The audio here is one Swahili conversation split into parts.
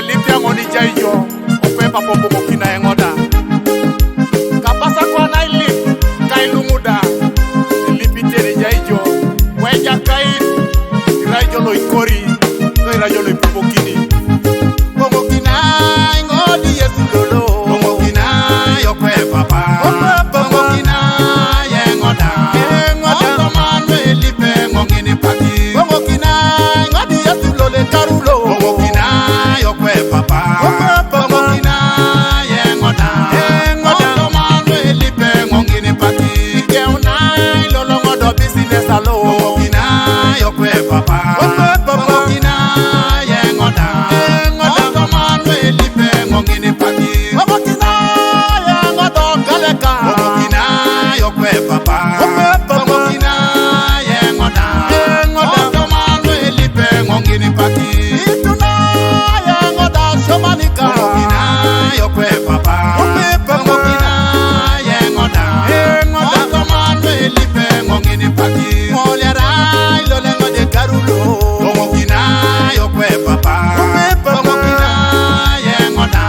limpia ngoni jaijo opepa popo kina engoda kapasa kwa na ilip kailumuda lipitere jaijo weja kai irajo lo ikori to irajo lo ipopo kini popo kina ngodi yesu lolo popo kina yokwe papa popo kina yengoda engoda manwe lipe ngongini paki popo kina ngodi yesu lolo karulo popo kina yokwe papa popo kina yengoda engoda manwe lipe ngongini paki keuna lolo ngodo business alo popo kina yokwe papa popo kina yengoda engoda manwe lipe ngongini paki popo kina yengoda galeka popo kina yokwe papa popo kina yengoda engoda manwe lipe ngongini paki ituna yengoda shomanika popo kina yokwe papa popo kina yengoda engoda manwe lipe ngongini paki molera ilolengo de karulo popo kina yokwe papa popo kina yengoda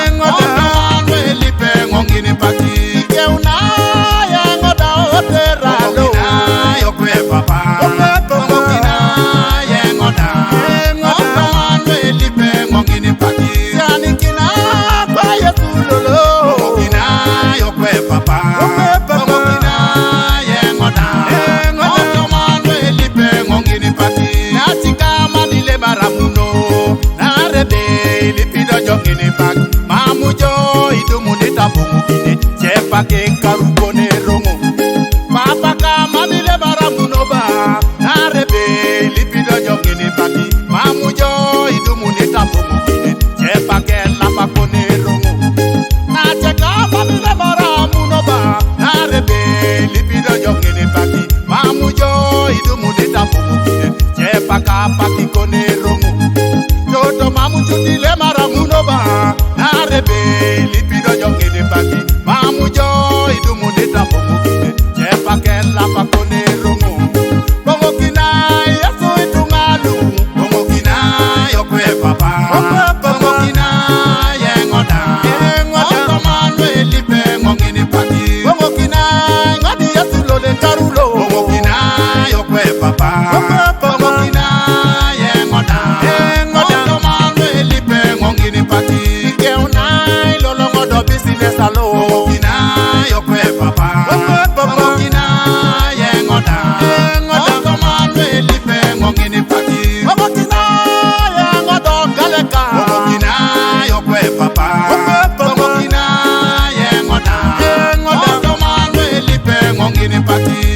engoda manwe lipe ngongini paki keuna yengoda otera lo kina yokwe papa popo kina yengoda engoda manwe lipe ngongini paki yani kina kwa yesu lolo popo kina yokwe papa popo kina yengoda engoda manwe lipe ngongini paki natika madile baramuno narebe lipido jongini paki mamujo idumunita bumukine chepake karukone rongo papa kama dile baramuno ba narebe lipido jongini paki mamujo idumunita bumukine chepake lapakone rongo nacheka dile baramuno ba narebe lipido jongini paki mamujo idumunita bumukine chepaka paki kone rongo yoto mamujo dile baramuno ba narebe lipido jongini paki mamujo idumunita bumukine chepake lapakone rongo popo kina yesu itungalu popo kina yokwe papa popo kina yengoda engoda manwe lipe ngongini paki popo kina ngodi yesu lole karulo popo kina yokwe papa popo kina yengoda engoda manwe lipe ngongini paki keuna lolo ngodo business alo popo kina yokwe papa popo kina yengoda engoda manwe lipe ngongini paki popo kina yengoda galeka popo kina yokwe papa popo kina yengoda engoda manwe lipe ngongini paki